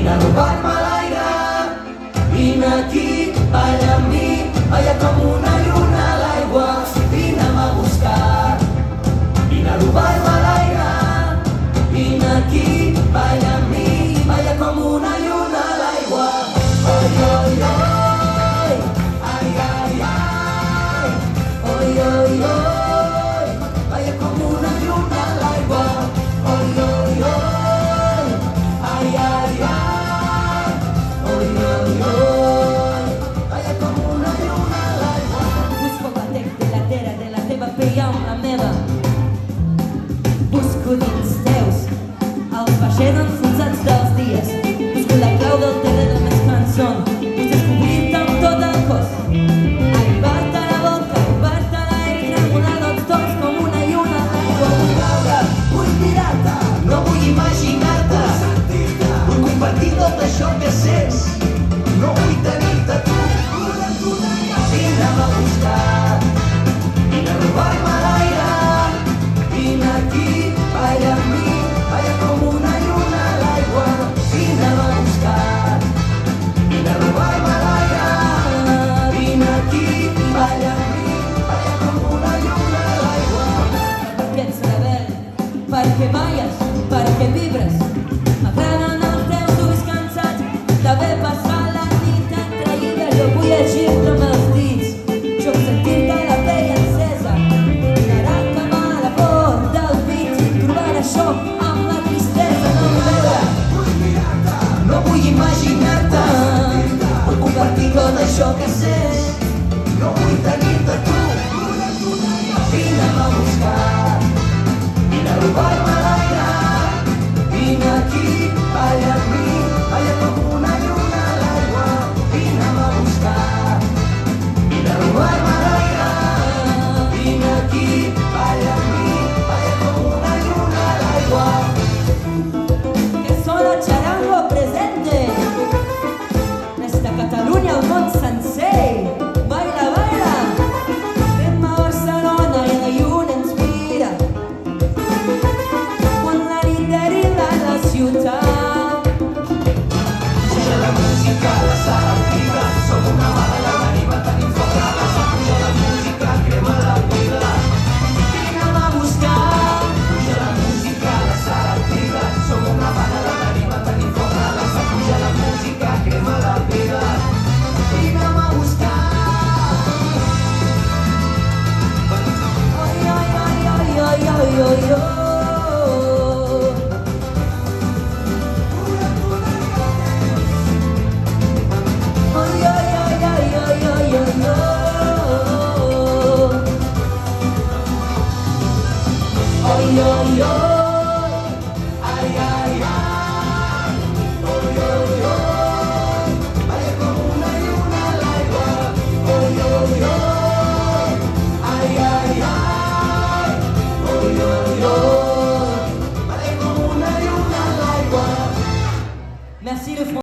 Vine a robar-me l'aire, vine aquí, balla amb mi, balla com una lluna a l'aigua, vine'm a buscar. Vine a robar-me l'aire, vine aquí, balla amb mi, balla com una lluna a l'aigua. Oi, oi, oi, ai, ai, ai, oi, oi, oi, balla com una lluna a l'aigua. Oi, oi, oi, ai, ai, ai, oi, oi, oi, balla com una lluna a l'aigua. Busco el batec de la teva pell amb la meva. Busco dins teus els vaixells enfonsats dels dies. Busco la clau del terra de les cançons. Vull descobrir-te amb tot el cos. Arribar-te a la boca, arribar-te a l'aire, tremolar dels tons com una lluna a l'aigua. Vull veure, vull mirar-te, no vull imaginar-te. Vull compartir tot això que sents. No vull tenir